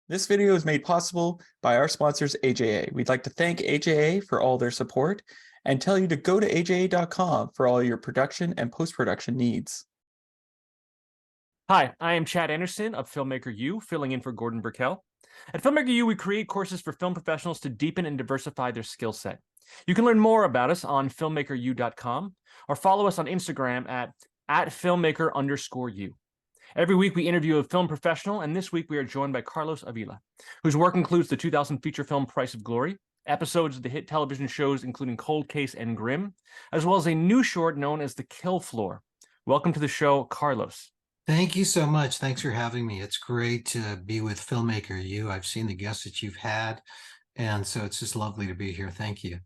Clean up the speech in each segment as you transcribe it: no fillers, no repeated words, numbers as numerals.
This video is made possible by our sponsors, AJA. We'd like to thank AJA for all their support and tell you to go to aja.com for all your production and post-production needs. Hi, I am Chad Anderson of Filmmaker U, filling in for Gordon Burkell. At Filmmaker U, we create courses for film professionals to deepen and diversify their skill set. You can learn more about us on filmmakeru.com or follow us on Instagram at @filmmaker_u. Every week we interview a film professional, and this week we are joined by Carlos Avila, whose work includes the 2000 feature film Price of Glory, episodes of the hit television shows including Cold Case and Grimm, as well as a new short known as The Kill Floor. Welcome to the show, Carlos. Thank you so much. Thanks for having me. It's great to be with Filmmaker U. I've seen the guests that you've had, and so it's just lovely to be here. Thank you.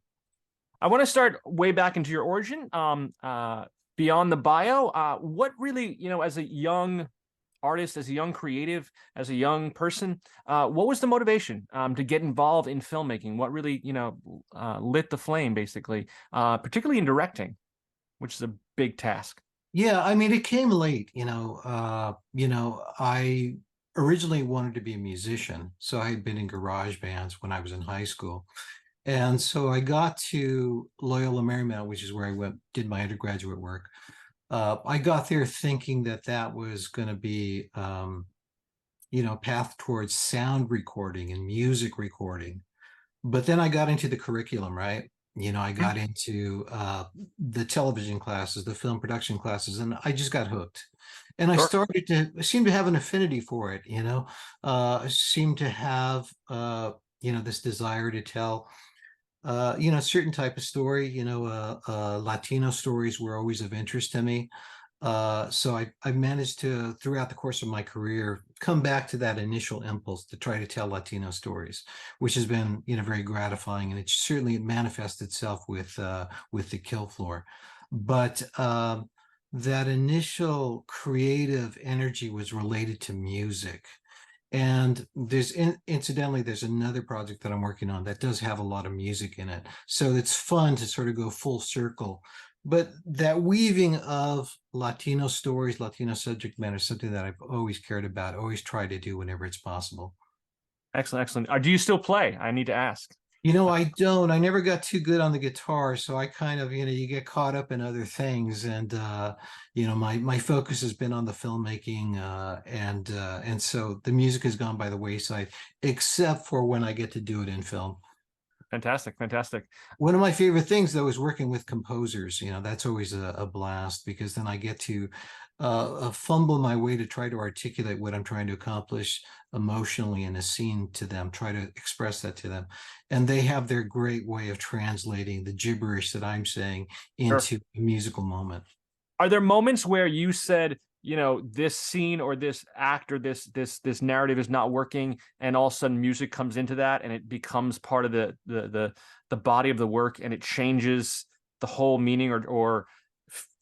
I want to start way back into your origin, beyond the bio. What really, as a young artist, as a young creative, as a young person, what was the motivation to get involved in filmmaking? What really, lit the flame, basically, particularly in directing, which is a big task? Yeah, I mean, it came late. I originally wanted to be a musician, so I had been in garage bands when I was in high school. And so I got to Loyola Marymount, which is where I did my undergraduate work. I got there thinking that that was going to be, path towards sound recording and music recording. But then I got into the curriculum, right? I got into the television classes, the film production classes, and I just got hooked. And I started to seem to have an affinity for it, I seemed to have, this desire to tell, a certain type of story. Latino stories were always of interest to me. So I managed to, throughout the course of my career, come back to that initial impulse to try to tell Latino stories, which has been, very gratifying, and it certainly manifests itself with The Kill Floor. But that initial creative energy was related to music. And incidentally, there's another project that I'm working on that does have a lot of music in it. So it's fun to sort of go full circle. But that weaving of Latino stories, Latino subject matter is something that I've always cared about, always tried to do whenever it's possible. Excellent, excellent. Do you still play? I need to ask. I don't. I never got too good on the guitar, so I kind of, you get caught up in other things, and my focus has been on the filmmaking, and so the music has gone by the wayside, except for when I get to do it in film. Fantastic, fantastic. One of my favorite things, though, is working with composers. That's always a blast, because then I get to fumble my way to try to articulate what I'm trying to accomplish emotionally in a scene to them, try to express that to them. And they have their great way of translating the gibberish that I'm saying into a musical moment. Are there moments where you said, this scene or this act or this narrative is not working, and all of a sudden music comes into that and it becomes part of the body of the work, and it changes the whole meaning or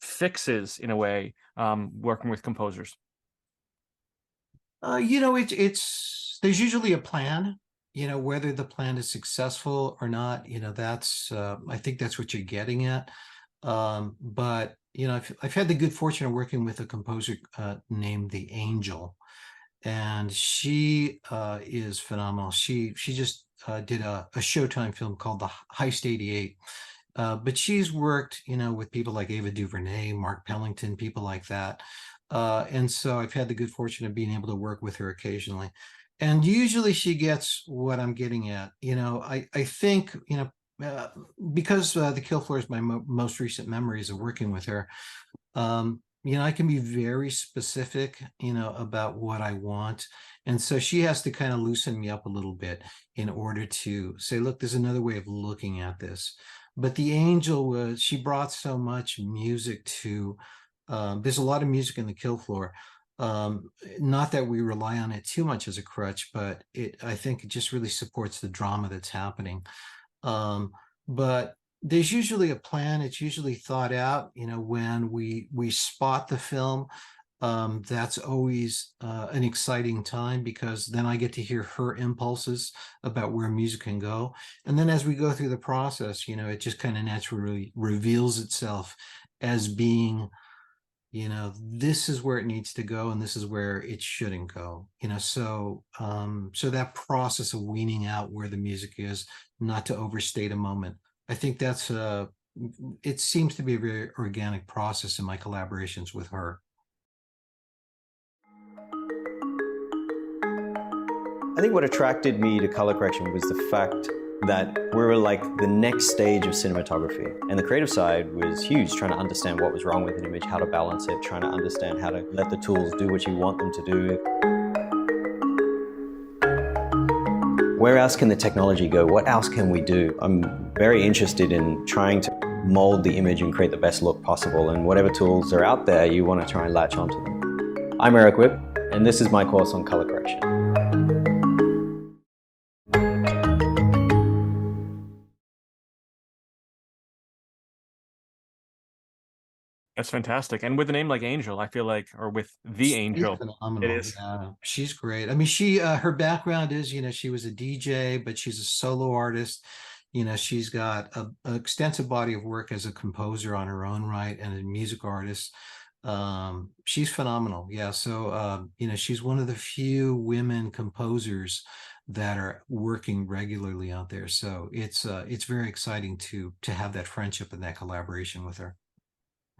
fixes, in a way, working with composers? There's usually a plan, whether the plan is successful or not, that's I think that's what you're getting at. But I've had the good fortune of working with a composer named The Angel, and she is phenomenal. She just did a Showtime film called The Heist 88. But she's worked, with people like Ava DuVernay, Mark Pellington, people like that. And so I've had the good fortune of being able to work with her occasionally. And usually she gets what I'm getting at. I think, because The Kill Floor is my most recent memories of working with her, I can be very specific, about what I want. And so she has to kind of loosen me up a little bit in order to say, look, there's another way of looking at this. But The Angel she brought so much music to, there's a lot of music in The Kill Floor. Not that we rely on it too much as a crutch, but I think it just really supports the drama that's happening. But there's usually a plan. It's usually thought out, when we spot the film. That's always an exciting time, because then I get to hear her impulses about where music can go. And then as we go through the process, it just kind of naturally reveals itself as being this is where it needs to go and this is where it shouldn't go. So that process of weaning out where the music is, not to overstate a moment. I think it seems to be a very organic process in my collaborations with her. I think what attracted me to color correction was the fact that we were like the next stage of cinematography. And the creative side was huge, trying to understand what was wrong with an image, how to balance it, trying to understand how to let the tools do what you want them to do. Where else can the technology go? What else can we do? I'm very interested in trying to mold the image and create the best look possible. And whatever tools are out there, you want to try and latch onto them. I'm Eric Whipp, and this is my course on color correction. That's fantastic. And with a name like Angel, I feel like, or with the Angel, phenomenal. it is. Yeah, she's great. I mean, her background is, she was a DJ, but she's a solo artist. She's got an extensive body of work as a composer on her own right and a music artist. She's phenomenal. Yeah. So, she's one of the few women composers that are working regularly out there. So it's very exciting to have that friendship and that collaboration with her.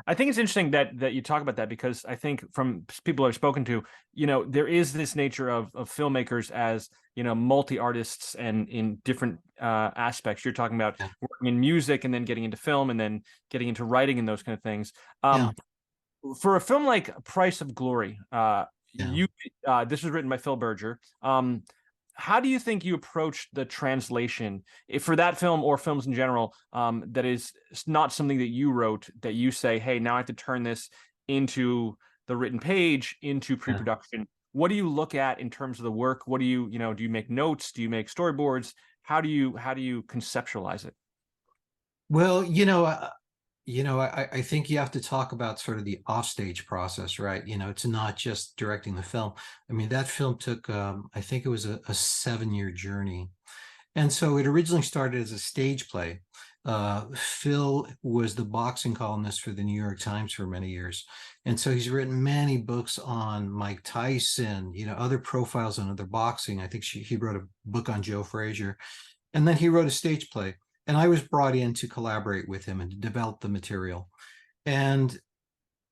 I think it's interesting that you talk about that, because I think from people I've spoken to, there is this nature of filmmakers as, multi-artists and in different aspects. You're talking about working in music and then getting into film and then getting into writing and those kind of things. For a film like Price of Glory, this was written by Phil Berger. How do you think you approach the translation for that film or films in general, that is not something that you wrote, that you say, hey, now I have to turn this into the written page, into pre-production? What do you look at in terms of the work? What do you, do you make notes? Do you make storyboards? How do you conceptualize it? Well, I think you have to talk about sort of the offstage process, right? It's not just directing the film. I mean, that film took, I think it was a 7-year journey. And so it originally started as a stage play. Phil was the boxing columnist for the New York Times for many years. And so he's written many books on Mike Tyson, other profiles on other boxing. I think he wrote a book on Joe Frazier. And then he wrote a stage play. And I was brought in to collaborate with him and to develop the material. And,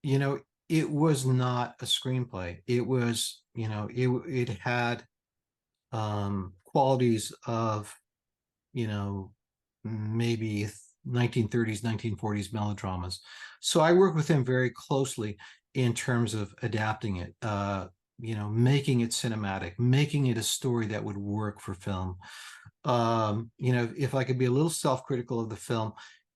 it was not a screenplay. It was, it had qualities of, maybe 1930s, 1940s melodramas. So I worked with him very closely in terms of adapting it, making it cinematic, making it a story that would work for film. If I could be a little self-critical of the film,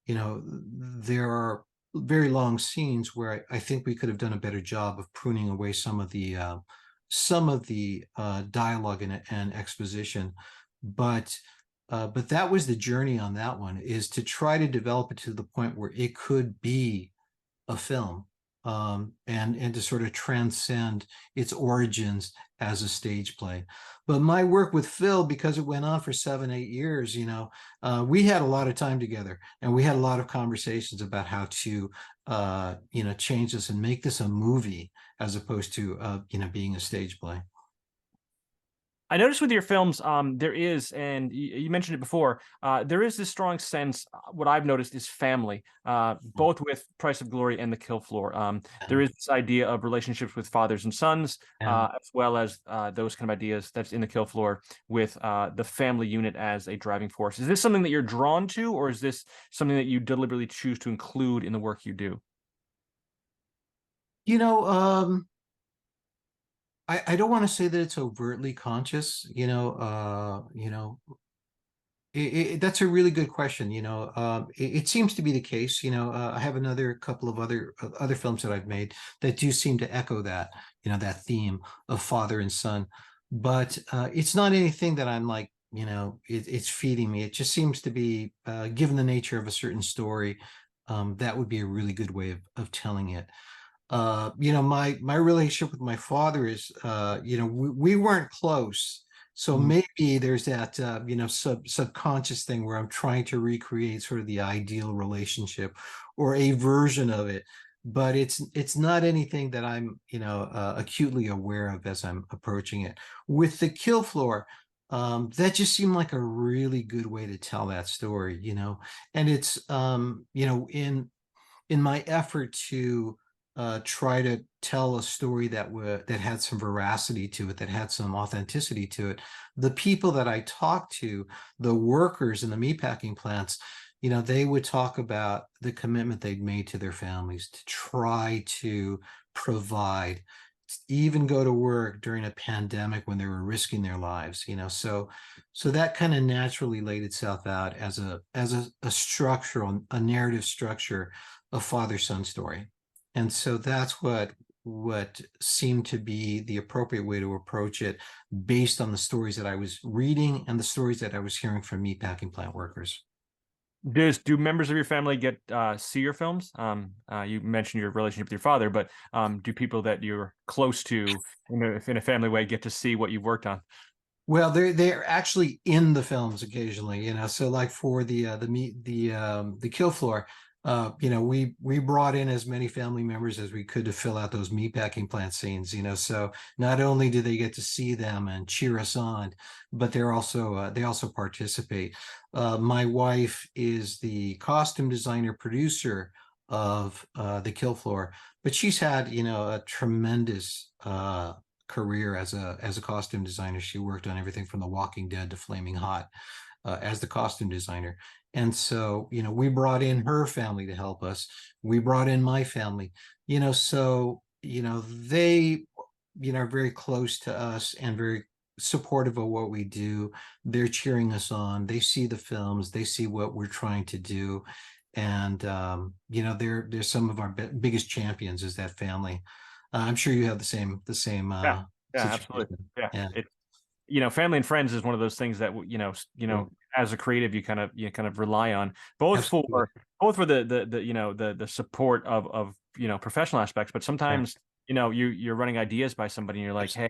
there are very long scenes where I think we could have done a better job of pruning away some of the dialogue and exposition. But that was the journey on that one, is to try to develop it to the point where it could be a film, and to sort of transcend its origins as a stage play. But my work with Phil, because it went on for 7-8 years, we had a lot of time together, and we had a lot of conversations about how to, change this and make this a movie as opposed to, being a stage play. I noticed with your films, there is, and you mentioned it before, there is this strong sense, what I've noticed is family, both with Price of Glory and The Kill Floor. There is this idea of relationships with fathers and sons, as well as those kind of ideas that's in The Kill Floor with the family unit as a driving force. Is this something that you're drawn to, or is this something that you deliberately choose to include in the work you do? I don't want to say that it's overtly conscious, that's a really good question. It seems to be the case. I have another couple of other films that I've made that do seem to echo that, that theme of father and son. But it's not anything that I'm like, it's feeding me. It just seems to be, given the nature of a certain story, that would be a really good way of telling it. My relationship with my father is, we weren't close. So maybe there's that, subconscious thing where I'm trying to recreate sort of the ideal relationship or a version of it. but it's not anything that I'm, acutely aware of as I'm approaching it. With the kill floor, that just seemed like a really good way to tell that story, and it's, in my effort to try to tell a story that had some veracity to it, that had some authenticity to it. The people that I talked to, the workers in the meatpacking plants, they would talk about the commitment they'd made to their families to try to provide, even go to work during a pandemic when they were risking their lives. So that kind of naturally laid itself out as a structural, a narrative structure, a father-son story. And so that's what seemed to be the appropriate way to approach it, based on the stories that I was reading and the stories that I was hearing from meatpacking plant workers. Do members of your family get see your films? You mentioned your relationship with your father, but do people that you're close to in a family way get to see what you've worked on? Well, they're actually in the films occasionally, So like for the kill floor, we brought in as many family members as we could to fill out those meatpacking plant scenes, So not only do they get to see them and cheer us on, but they also participate. My wife is the costume designer producer of the kill floor, but she's had, a tremendous career as a costume designer. She worked on everything from The Walking Dead to Flaming Hot as the costume designer. And so, we brought in her family to help us. We brought in my family, so, they, are very close to us and very supportive of what we do. They're cheering us on. They see the films. They see what we're trying to do. And, they're some of our biggest champions, is that family. I'm sure you have the same Yeah, absolutely. Yeah. Family and friends is one of those things that as a creative you kind of rely on, both Absolutely. for the support of professional aspects, but sometimes you're running ideas by somebody and you're like, hey,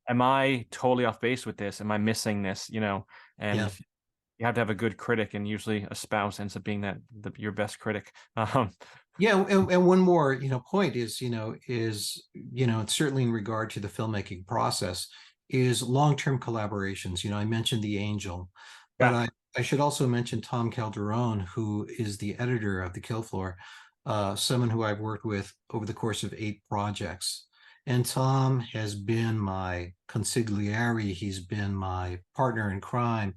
am I totally off base with this? Am I missing this? And you have to have a good critic, and usually a spouse ends up being your best critic. Yeah, and one more, point is, it's certainly in regard to the filmmaking process, is long-term collaborations. I mentioned The Angel, but I should also mention Tom Calderon, who is the editor of The Kill Floor, someone who I've worked with over the course of 8 projects. And Tom has been my consigliere. He's been my partner in crime,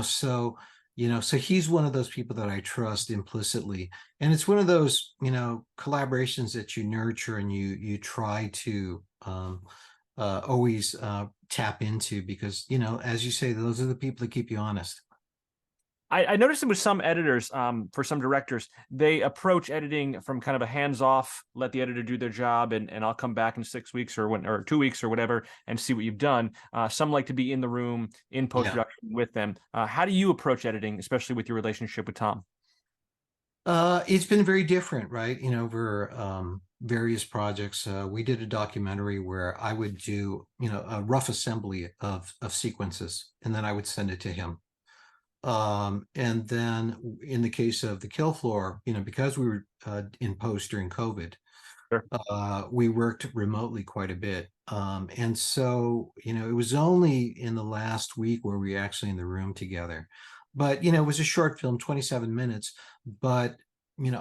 so he's one of those people that I trust implicitly. And it's one of those, collaborations that you nurture and you try to always tap into, because, as you say, those are the people that keep you honest. I noticed it with some editors, for some directors, they approach editing from kind of a hands-off, let the editor do their job, and I'll come back in 6 weeks or 2 weeks or whatever and see what you've done. Some like to be in the room in post-production with them. How do you approach editing, especially with your relationship with Tom? It's been very different, right? Over various projects. We did a documentary where I would do, a rough assembly of sequences, and then I would send it to him. And then in the case of the kill floor, because we were in post during COVID, we worked remotely quite a bit. And so, it was only in the last week where we were actually in the room together. But, it was a short film, 27 minutes. But,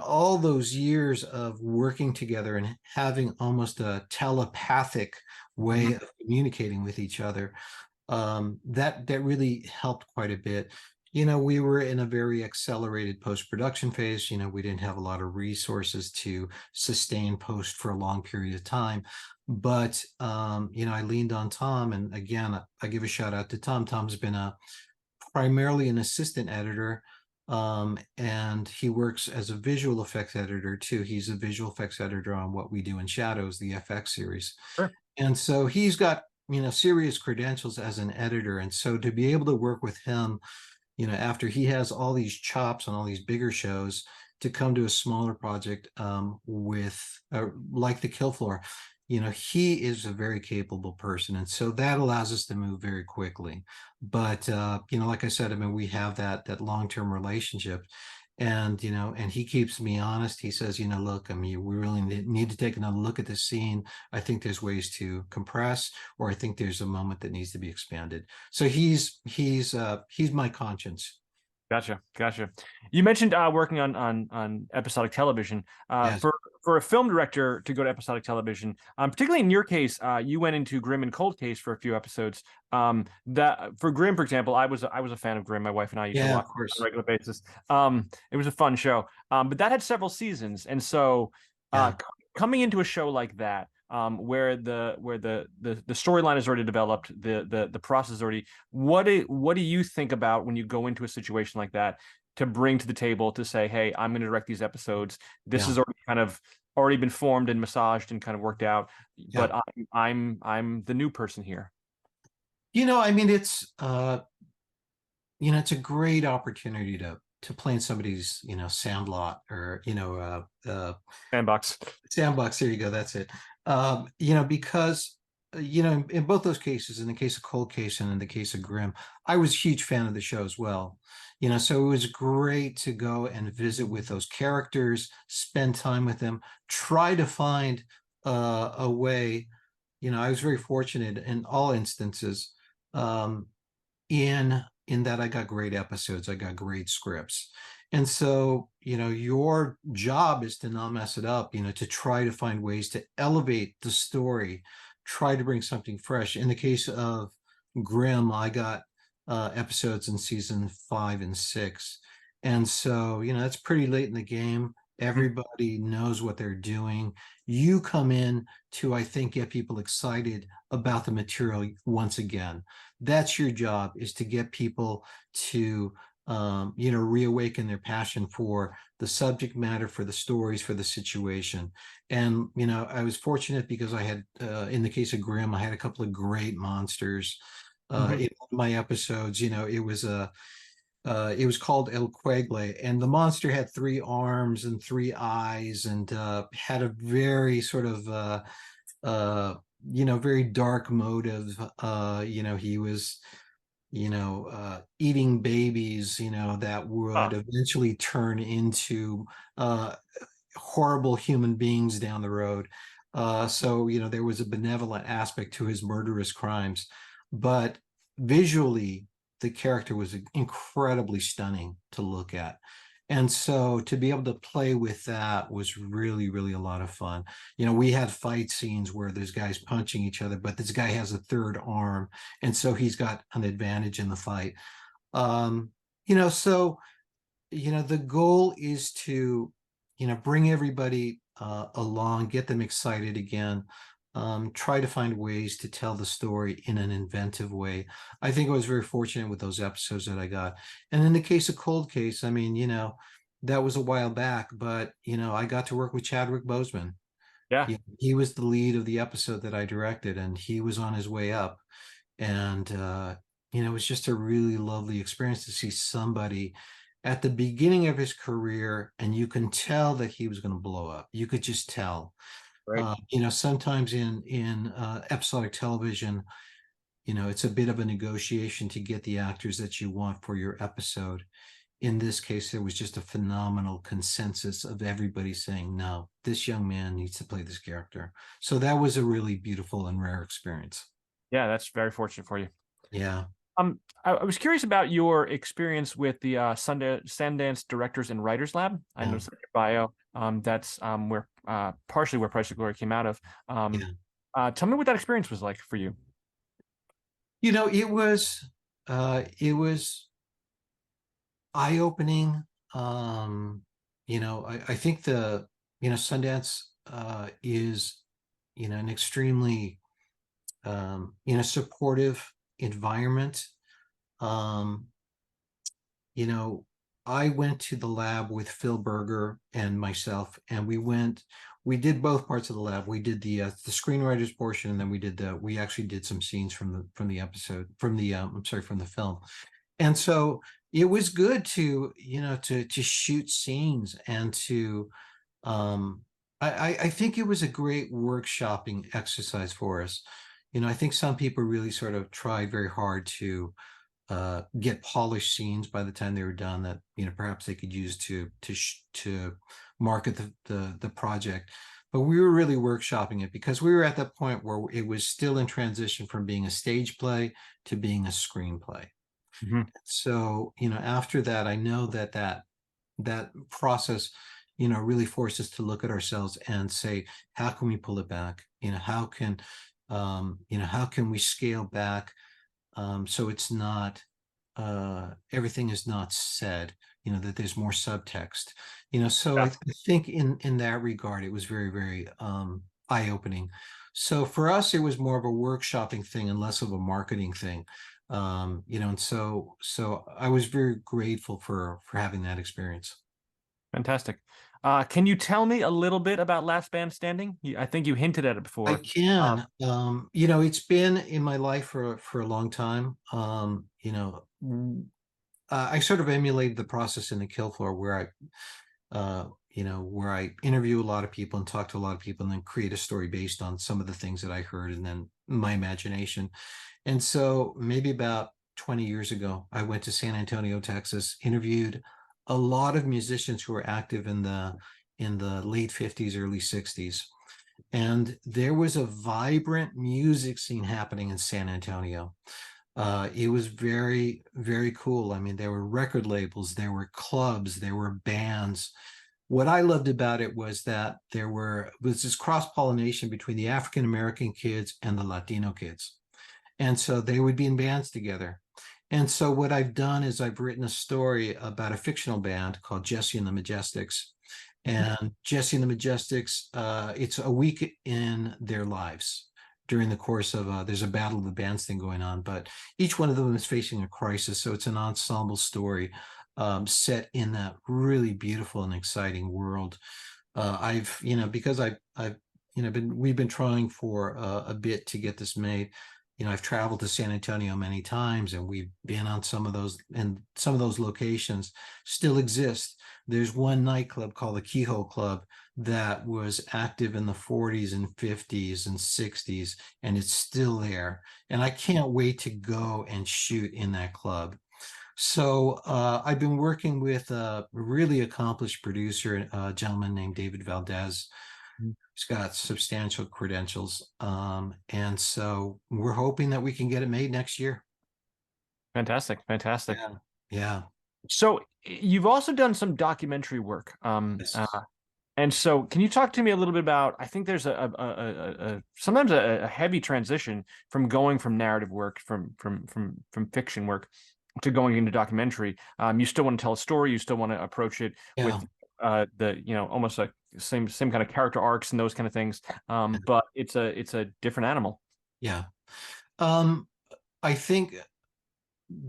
all those years of working together and having almost a telepathic way of communicating with each other, that really helped quite a bit. We were in a very accelerated post-production phase. We didn't have a lot of resources to sustain post for a long period of time. But, I leaned on Tom. And again, I give a shout out to Tom. Tom's been primarily an assistant editor. And he works as a visual effects editor too. He's a visual effects editor on What We Do in Shadows, the FX series. Sure. And so he's got, serious credentials as an editor. And so to be able to work with him, after he has all these chops on all these bigger shows, to come to a smaller project with like the kill floor, he is a very capable person. And so that allows us to move very quickly. But, like I said, we have that long-term relationship. And, and he keeps me honest. He says, look, I mean, we really need to take another look at this scene. I think there's ways to compress, or I think there's a moment that needs to be expanded. So he's my conscience. Gotcha. You mentioned working on episodic television. Yes. For a film director to go to episodic television, particularly in your case, you went into Grimm and Cold Case for a few episodes. That for Grimm, for example, I was a fan of Grimm. My wife and I used to Yeah, watch of course. on a regular basis. It was a fun show. But that had several seasons, and so Yeah. coming into a show like that, where the storyline is already developed, the process is already. What do you think about when you go into a situation like that to bring to the table to say, hey, I'm going to direct these episodes. This is already been formed and massaged and kind of worked out, but I'm the new person here. I mean, it's it's a great opportunity to play in somebody's sandlot, or Sandbox. There you go. That's it. Because in both those cases, in the case of Cold Case and in the case of Grimm, I was a huge fan of the show as well. So it was great to go and visit with those characters, spend time with them, try to find a way. I was very fortunate in all instances, in that I got great episodes, I got great scripts. And so, your job is to not mess it up, to try to find ways to elevate the story, try to bring something fresh. In the case of Grimm, I got episodes in season 5 and 6. And so, that's pretty late in the game. Everybody knows what they're doing. You come in to, I think, get people excited about the material once again. That's your job, is to get people to reawaken their passion for the subject matter, for the stories, for the situation. And I was fortunate because I had in the case of Grimm, I had a couple of great monsters in my episodes. It was called El Quegle, and the monster had 3 arms and 3 eyes, and had a very sort of very dark motive. He was eating babies, that would eventually turn into horrible human beings down the road. So there was a benevolent aspect to his murderous crimes, but visually the character was incredibly stunning to look at. And so to be able to play with that was really, really a lot of fun. We had fight scenes where there's guys punching each other, but this guy has a 3rd arm, and so he's got an advantage in the fight. So the goal is to bring everybody along, get them excited again, try to find ways to tell the story in an inventive way. I think I was very fortunate with those episodes that I got. And in the case of Cold Case, I mean, that was a while back, but I got to work with Chadwick Boseman. Yeah. He was the lead of the episode that I directed, and he was on his way up. And it was just a really lovely experience to see somebody at the beginning of his career, and you can tell that he was going to blow up. You could just tell. Right. Sometimes in episodic television, it's a bit of a negotiation to get the actors that you want for your episode. In this case, there was just a phenomenal consensus of everybody saying, no, this young man needs to play this character. So that was a really beautiful and rare experience. Yeah, that's very fortunate for you. Yeah. I was curious about your experience with the Sundance Directors and Writers Lab. I noticed in your bio. That's where partially where Price of Glory came out of. Tell me what that experience was like for you. It was eye-opening. I think the Sundance is an extremely supportive environment. I went to the lab with Phil Berger and myself, and we did both parts of the lab. We did the screenwriters portion, and then we actually did some scenes from the episode, from the film. And so it was good to shoot scenes, and to I think it was a great workshopping exercise for us. I think some people really sort of tried very hard to get polished scenes by the time they were done that, you know, perhaps they could use to market the project. But we were really workshopping it because we were at that point where it was still in transition from being a stage play to being a screenplay. Mhm. So, you know, after that, I know that process, you know, really forced us to look at ourselves and say, how can we pull it back? You know, how can we scale back, so it's not, everything is not said, you know, that there's more subtext, you know. So Yeah. I think in that regard, it was very, very eye-opening. So for us, it was more of a workshopping thing and less of a marketing thing. You know, and so I was very grateful for having that experience. Fantastic. Can you tell me a little bit about Last Band Standing? I think you hinted at it I before. can. You know, it's been in my life for a long time. You know, I sort of emulated the process in the kill floor where you know, where I interview a lot of people and talk to a lot of people and then create a story based on some of the things that I heard and then my imagination. And so maybe about 20 years ago, I went to San Antonio, Texas, interviewed a lot of musicians who were active in the late 50s, early 60s. And there was a vibrant music scene happening in San Antonio. It was very, very cool. I mean, there were record labels, there were clubs, there were bands. What I loved about it was that was this cross-pollination between the African American kids and the Latino kids. And so they would be in bands together. And so what I've done is I've written a story about a fictional band called Jesse and the Majestics. And Jesse and the Majestics, it's a week in their lives during the course of, there's a battle of the bands thing going on, but each one of them is facing a crisis. So it's an ensemble story set in that really beautiful and exciting world. I've, you know, because I've, you know, we've been trying for a bit to get this made. You know, I've traveled to San Antonio many times and we've been on some of those, and some of those locations still exist. There's one nightclub called the Keyhole Club that was active in the 40s and 50s and 60s, and it's still there. And I can't wait to go and shoot in that club. So I've been working with a really accomplished producer, a gentleman named David Valdes. He's got substantial credentials. And so we're hoping that we can get it made next year. Fantastic. Fantastic. Yeah. Yeah. So you've also done some documentary work. Yes. And so can you talk to me a little bit about, I think there's sometimes a heavy transition from going from narrative work, from fiction work to going into documentary. You still want to tell a story, you still want to approach it with the, you know, almost like same kind of character arcs and those kind of things. But it's a different animal. Yeah. I think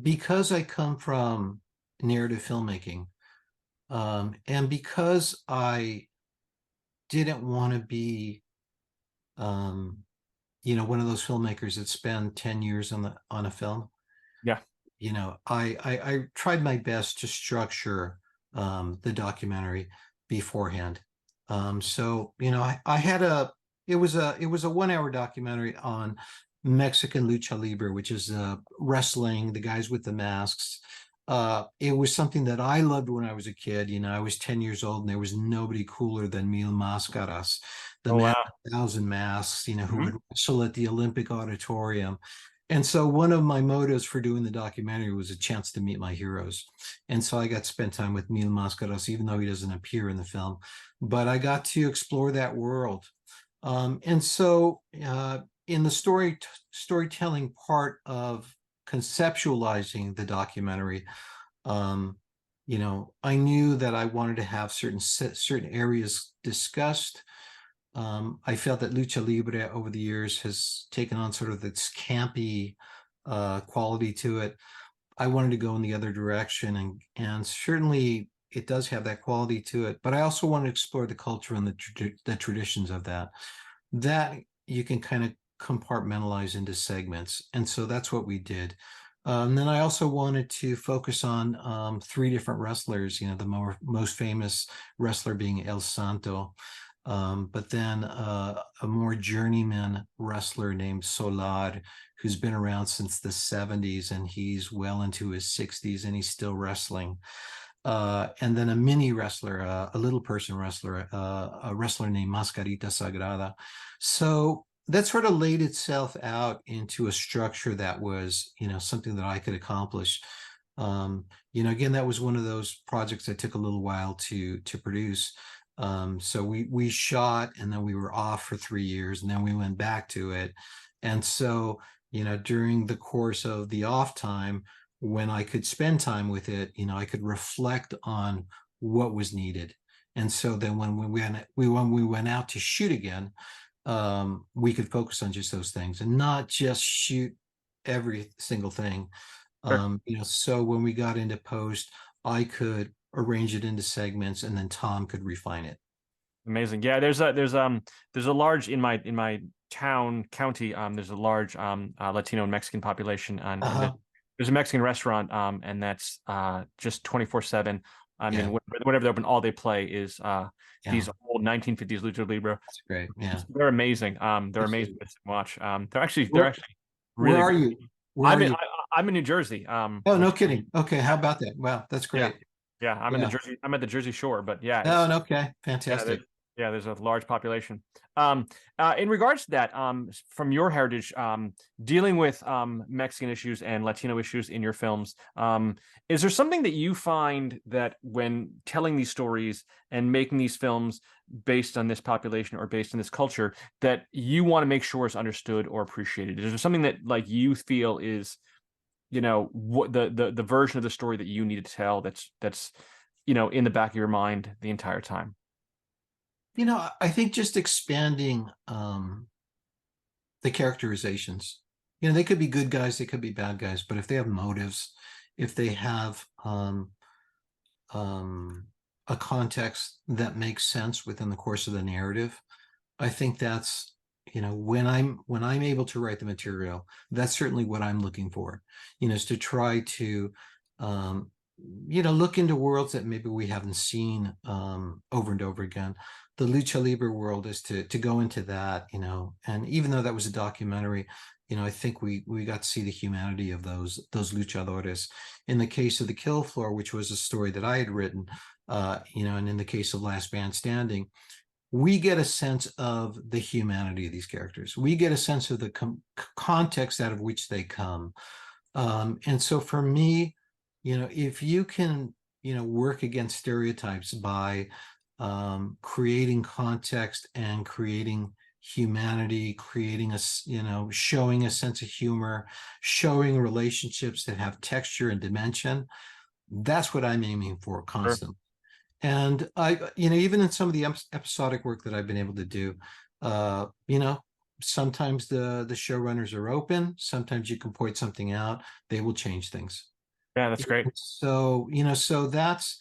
because I come from narrative filmmaking, and because I didn't want to be, you know, one of those filmmakers that spend 10 years on a film. Yeah. You know, I tried my best to structure the documentary beforehand. So, you know, I had it was a 1 hour documentary on Mexican lucha libre, which is wrestling, the guys with the masks. It was something that I loved when I was a kid. You know, I was 10 years old and there was nobody cooler than Mil Máscaras, the man with 1,000 masks, you know, who would wrestle at the Olympic Auditorium. And so one of my motives for doing the documentary was a chance to meet my heroes. And so I got to spend time with Mil Máscaras, even though he doesn't appear in the film, but I got to explore that world. And so in the storytelling part of conceptualizing the documentary, you know, I knew that I wanted to have certain areas discussed. I felt that lucha libre over the years has taken on sort of this campy quality to it. I wanted to go in the other direction, and certainly it does have that quality to it. But I also want to explore the culture and the traditions of that you can kind of compartmentalize into segments, and so that's what we did. And then I also wanted to focus on 3 different wrestlers. You know, the most famous wrestler being El Santo. But then a more journeyman wrestler named Solar, who's been around since the 70s, and he's well into his 60s and he's still wrestling. And then a mini wrestler, a little person wrestler, a wrestler named Mascarita Sagrada. So that sort of laid itself out into a structure that was, something that I could accomplish. Again, that was one of those projects that took a little while to produce. So we shot, and then we were off for 3 years, and then we went back to it. And so, during the course of the off time, when I could spend time with it, I could reflect on what was needed. And so then when we went out to shoot again, we could focus on just those things and not just shoot every single thing. Sure. So when we got into post, I could arrange it into segments, and then Tom could refine it. Amazing. Yeah, there's a large in my county. There's a large Latino and Mexican population, and there's a Mexican restaurant, and that's just 24/7. I mean, whenever they're open, all they play is these old 1950s lucha libre. That's great. Yeah, they're amazing. They're amazing to watch. They're actually really. Where are you? I'm in New Jersey. Oh, no kidding. Okay, how about that? Wow, that's great. Yeah, I'm in the Jersey. I'm at the Jersey Shore, but yeah. Oh, okay, fantastic. Yeah, there's a large population. In regards to that, from your heritage, dealing with Mexican issues and Latino issues in your films, is there something that you find that when telling these stories and making these films based on this population or based on this culture that you want to make sure is understood or appreciated? Is there something that like you feel is, what the version of the story that you need to tell that's in the back of your mind the entire time? I think just expanding the characterizations. They could be good guys, they could be bad guys, but if they have motives, if they have a context that makes sense within the course of the narrative, I think that's, when I'm able to write the material, that's certainly what I'm looking for, is to try to look into worlds that maybe we haven't seen over and over again. The lucha libre world is to go into that, and even though that was a documentary, I think we got to see the humanity of those luchadores. In the case of The Kill Floor, which was a story that I had written, and in the case of Last Man Standing, we get a sense of the humanity of these characters. We get a sense of the context out of which they come. And so for me, if you can, work against stereotypes by creating context and creating humanity, creating showing a sense of humor, showing relationships that have texture and dimension, that's what I'm aiming for constantly. Sure. And I, even in some of the episodic work that I've been able to do, sometimes the showrunners are open, sometimes you can point something out, they will change things. Yeah, that's great. So, so that's,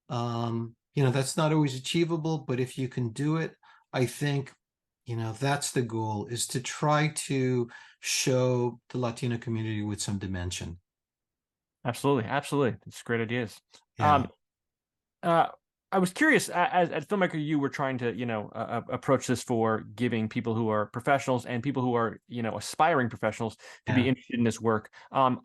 that's not always achievable, but if you can do it, I think, that's the goal, is to try to show the Latino community with some dimension. Absolutely. Absolutely. It's great ideas. Yeah. I was curious, as filmmaker, you were trying to, approach this for giving people who are professionals and people who are, aspiring professionals to be interested in this work.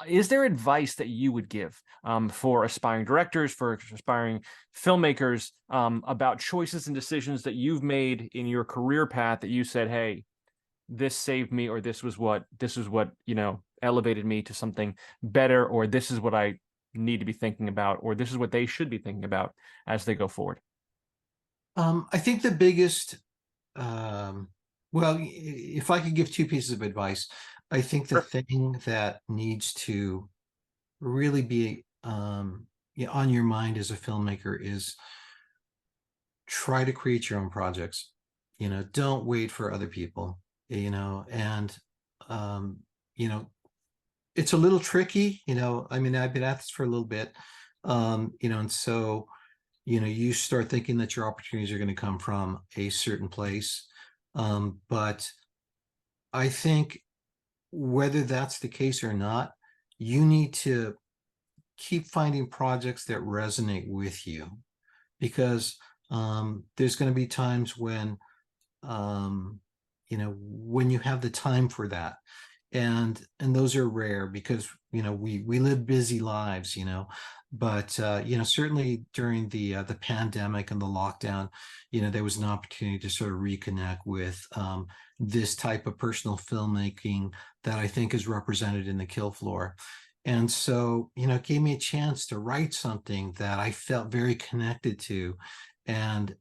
Is there advice that you would give for aspiring directors, for aspiring filmmakers, about choices and decisions that you've made in your career path that you said, hey, this saved me, or this was what, elevated me to something better, or this is what I need to be thinking about, or this is what they should be thinking about as they go forward? I think the biggest, well, if I could give two pieces of advice, I think the thing that needs to really be on your mind as a filmmaker is try to create your own projects. Don't wait for other people, and it's a little tricky, I mean, I've been at this for a little bit, and so, you start thinking that your opportunities are going to come from a certain place. But I think whether that's the case or not, you need to keep finding projects that resonate with you, because There's going to be times when, when you have the time for that. And those are rare because, we live busy lives, but, certainly during the pandemic and the lockdown, there was an opportunity to sort of reconnect with this type of personal filmmaking that I think is represented in the Kill Floor. And so, it gave me a chance to write something that I felt very connected to. And,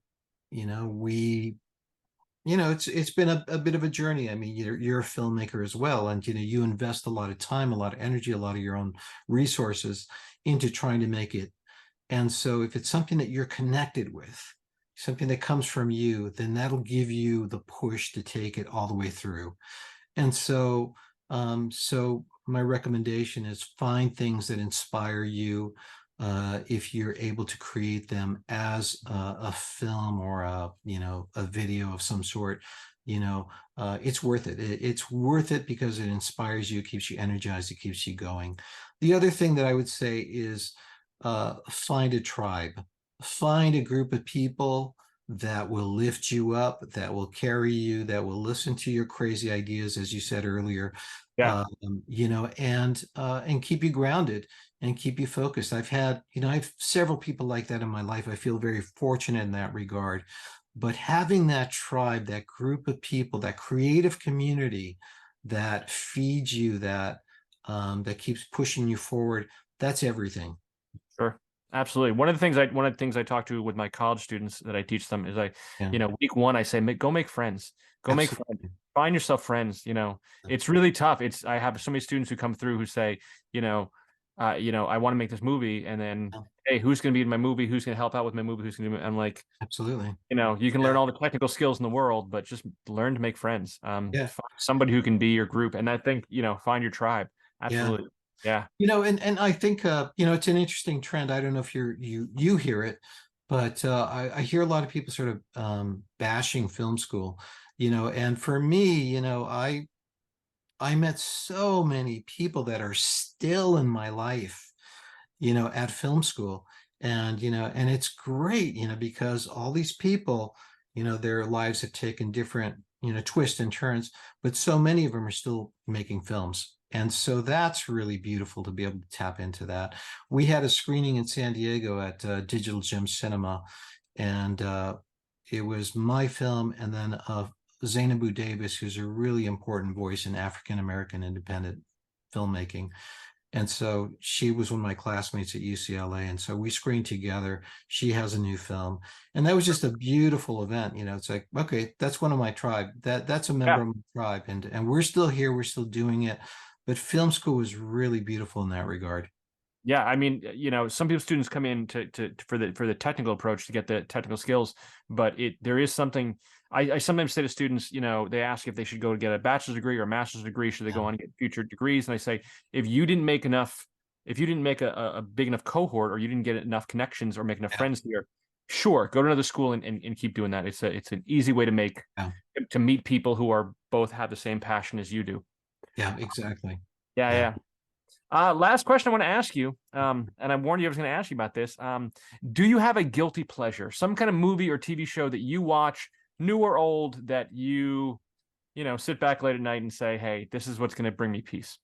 it's been a bit of a journey. I mean, you're a filmmaker as well, and you invest a lot of time, a lot of energy, a lot of your own resources into trying to make it. And so if it's something that you're connected with, something that comes from you, then that'll give you the push to take it all the way through. And so so my recommendation is find things that inspire you. If you're able to create them as a film or a video of some sort, it's worth it. It's worth it because it inspires you, it keeps you energized, it keeps you going. The other thing that I would say is find a tribe, find a group of people that will lift you up, that will carry you, that will listen to your crazy ideas, as you said earlier. Yeah. And keep you grounded and keep you focused. I have several people like that in my life. I feel very fortunate in that regard. But having that tribe, that group of people, that creative community that feeds you, that keeps pushing you forward, that's everything. Sure. Absolutely. One of the things I talk to with my college students that I teach them is week one, I say, go make friends, make friends, find yourself friends. It's really tough. I have so many students who come through who say, I want to make this movie. And then, hey, who's going to be in my movie? Who's going to help out with my movie? Who's going to I'm like, absolutely. You can learn all the technical skills in the world, but just learn to make friends. Find somebody who can be your group. And I think, find your tribe. Absolutely. Yeah. And I think, it's an interesting trend. I don't know if you hear it, but I hear a lot of people sort of bashing film school, and for me, I met so many people that are still in my life, at film school. And, and it's great, because all these people, their lives have taken different, twists and turns, but so many of them are still making films. And so that's really beautiful to be able to tap into that. We had a screening in San Diego at Digital Gem Cinema, and it was my film and then Zainabu Davis, who's a really important voice in African-American independent filmmaking. And so she was one of my classmates at UCLA. And so we screened together. She has a new film. And that was just a beautiful event. It's like, okay, that's one of my tribe. That's a member of my tribe. And we're still here. We're still doing it. But film school was really beautiful in that regard. Yeah, I mean, some people students come in for the technical approach to get the technical skills, but there is something. I sometimes say to students, they ask if they should go to get a bachelor's degree or a master's degree, should they go on and get future degrees? And I say, if you didn't make a big enough cohort, or you didn't get enough connections or make enough friends here, sure, go to another school and keep doing that. It's an easy way to meet people who have the same passion as you do. Yeah, exactly. Yeah. Last question I want to ask you, and I warned you I was going to ask you about this. Do you have a guilty pleasure, some kind of movie or TV show that you watch, new or old, that you sit back late at night and say, hey, this is what's going to bring me peace?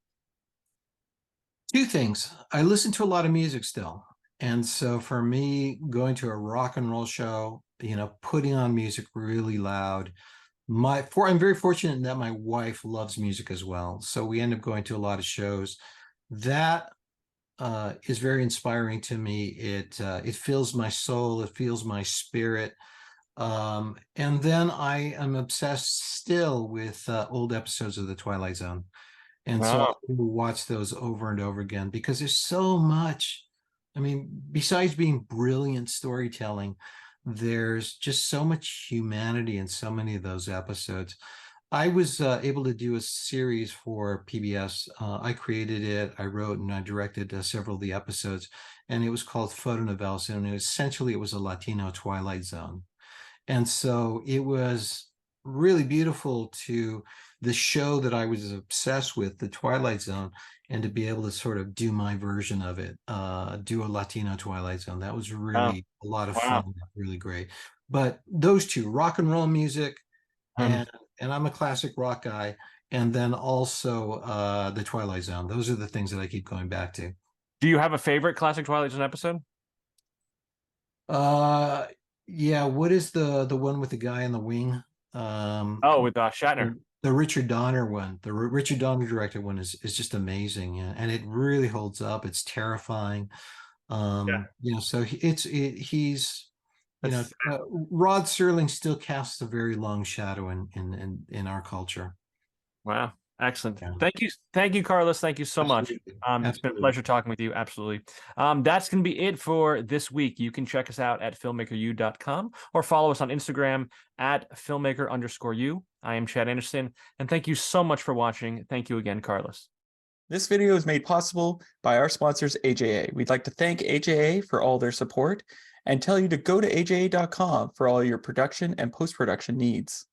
Two things. I listen to a lot of music still. And so for me, going to a rock and roll show, putting on music really loud, I'm very fortunate in that my wife loves music as well. So we end up going to a lot of shows. That is very inspiring to me. It fills my soul. It fills my spirit. And then I am obsessed still with old episodes of The Twilight Zone. And so I watch those over and over again because there's so much. I mean, besides being brilliant storytelling, there's just so much humanity in so many of those episodes. I was able to do a series for PBS. I created it, I wrote and I directed several of the episodes, and it was called Foto-Novelas, and essentially it was a Latino Twilight Zone. And so it was really beautiful to the show that I was obsessed with, the Twilight Zone, and to be able to sort of do my version of it, do a Latino Twilight Zone. That was really a lot of fun, really great. but those two, rock and roll music, Um, and I'm a classic rock guy, and then also the Twilight Zone. Those are the things that I keep going back to. Do you have a favorite classic Twilight Zone episode? Yeah, what is the one with the guy in the wing? Oh, with Shatner. The Richard Donner one, the Richard Donner directed one is just amazing, and it really holds up. It's terrifying. You know, so he's, you know, That's- Rod Serling still casts a very long shadow in our culture. Wow. Excellent. Yeah. Thank you, Carlos. Thank you so much. Absolutely. It's been a Absolutely. pleasure talking with you. Absolutely. That's going to be it for this week. You can check us out at filmmakeru.com or follow us on Instagram at filmmaker_you. I am Chad Anderson, and thank you so much for watching. Thank you again, Carlos. This video is made possible by our sponsors, AJA. We'd like to thank AJA for all their support and tell you to go to aja.com for all your production and post-production needs.